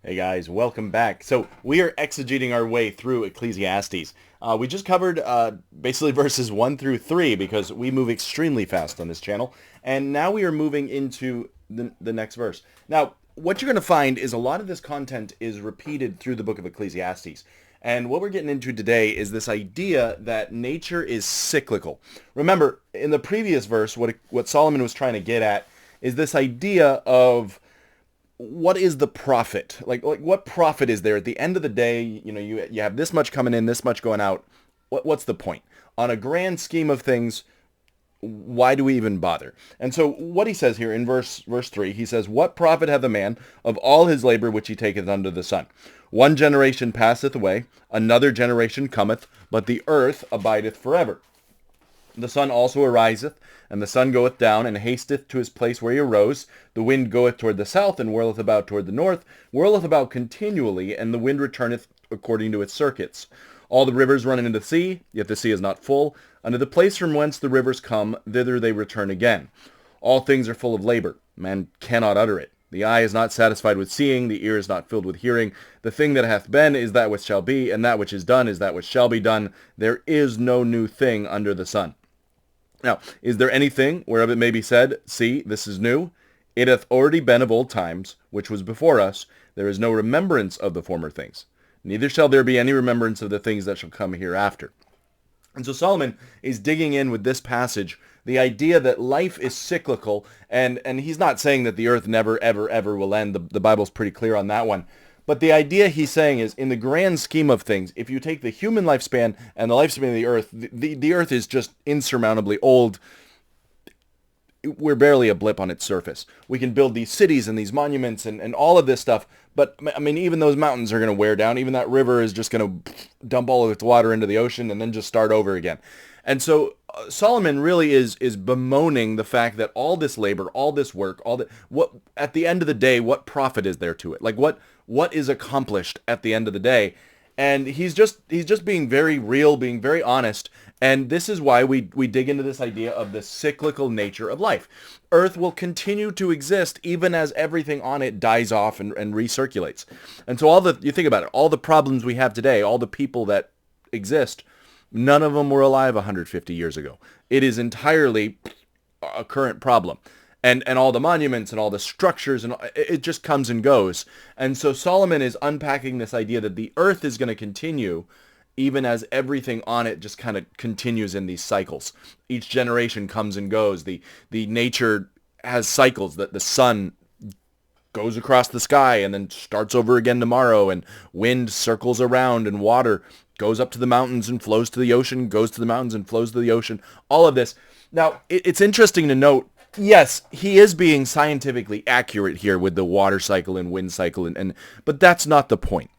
Hey guys, welcome back. So we are exegeting our way through Ecclesiastes. We just covered basically verses 1 through 3 because we move extremely fast on this channel. And now we are moving into the next verse. Now, what you're going to find is a lot of this content is repeated through the book of Ecclesiastes. And what we're getting into today is this idea that nature is cyclical. Remember, in the previous verse, what Solomon was trying to get at is this idea of what is the profit? Like what profit is there at the end of the day? You have this much coming in, this much going out. What's the point? On a grand scheme of things, why do we even bother? And so what he says here in verse 3, he says, "What profit hath a man of all his labor which he taketh under the sun? One generation passeth away, another generation cometh, but the earth abideth forever. The sun also ariseth, and the sun goeth down, and hasteth to his place where he arose. The wind goeth toward the south, and whirleth about toward the north, whirleth about continually, and the wind returneth according to its circuits. All the rivers run into the sea, yet the sea is not full. Unto the place from whence the rivers come, thither they return again. All things are full of labor. Man cannot utter it. The eye is not satisfied with seeing, the ear is not filled with hearing. The thing that hath been is that which shall be, and that which is done is that which shall be done. There is no new thing under the sun." Now, is there anything whereof it may be said, See, this is new? It hath already been of old times, which was before us. There is no remembrance of the former things. Neither shall there be any remembrance of the things that shall come hereafter. And so Solomon is digging in with this passage, the idea that life is cyclical, and he's not saying that the earth never, ever, ever will end. The Bible's pretty clear on that one. But the idea he's saying is, in the grand scheme of things, if you take the human lifespan and the lifespan of the earth, the earth is just insurmountably old. We're barely a blip on its surface. We can build these cities and these monuments and all of this stuff, but I mean, even those mountains are going to wear down. Even that river is just going to dump all of its water into the ocean and then just start over again. And so Solomon really is bemoaning the fact that all this labor, all this work, all that, what at the end of the day, what profit is there to it? Like what is accomplished at the end of the day? And he's just being very real, being very honest. And this is why we dig into this idea of the cyclical nature of life. Earth will continue to exist even as everything on it dies off and recirculates. And so you think about it, all the problems we have today, all the people that exist, none of them were alive 150 years ago. It is entirely a current problem. And all the monuments and all the structures, and it just comes and goes. And so Solomon is unpacking this idea that the earth is going to continue even as everything on it just kind of continues in these cycles. Each generation comes and goes. The nature has cycles, that the sun goes across the sky and then starts over again tomorrow, and wind circles around, and water goes up to the mountains and flows to the ocean, goes to the mountains and flows to the ocean. All of this. Now, it's interesting to note, yes, he is being scientifically accurate here with the water cycle and wind cycle, but that's not the point.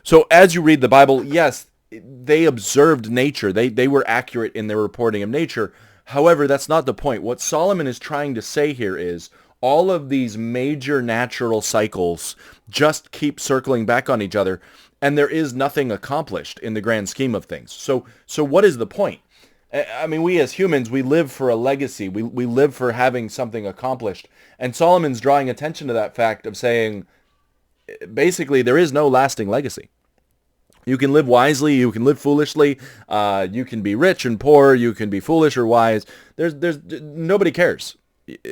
So as you read the Bible, yes, they observed nature. They were accurate in their reporting of nature. However, that's not the point. What Solomon is trying to say here is all of these major natural cycles just keep circling back on each other, and there is nothing accomplished in the grand scheme of things. So what is the point? I mean, we as humans, we live for a legacy. We live for having something accomplished. And Solomon's drawing attention to that fact of saying, basically, there is no lasting legacy. You can live wisely, you can live foolishly, you can be rich and poor, you can be foolish or wise. There's nobody cares.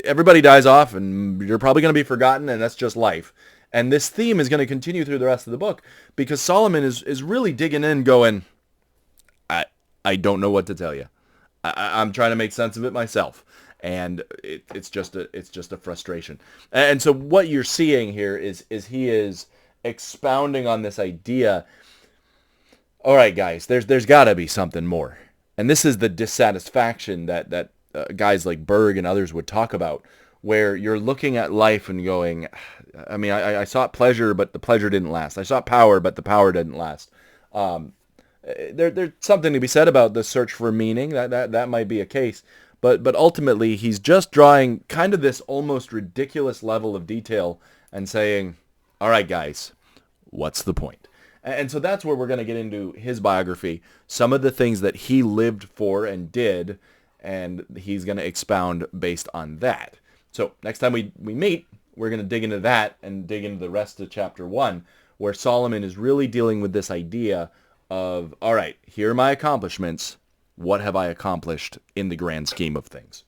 Everybody dies off, and you're probably going to be forgotten, and that's just life. And this theme is going to continue through the rest of the book because Solomon is really digging in, going, I don't know what to tell you. I'm trying to make sense of it myself, and it's just a frustration. And so what you're seeing here is he is expounding on this idea. All right, guys, there's got to be something more, and this is the dissatisfaction that guys like Berg and others would talk about, where you're looking at life and going, I mean, I sought pleasure, but the pleasure didn't last. I sought power, but the power didn't last. There's something to be said about the search for meaning. That might be a case, but ultimately he's just drawing kind of this almost ridiculous level of detail and saying, all right, guys, what's the point? And so that's where we're going to get into his biography, some of the things that he lived for and did, and he's going to expound based on that. So next time we meet, we're going to dig into that and dig into the rest of chapter 1, where Solomon is really dealing with this idea of, all right, here are my accomplishments. What have I accomplished in the grand scheme of things?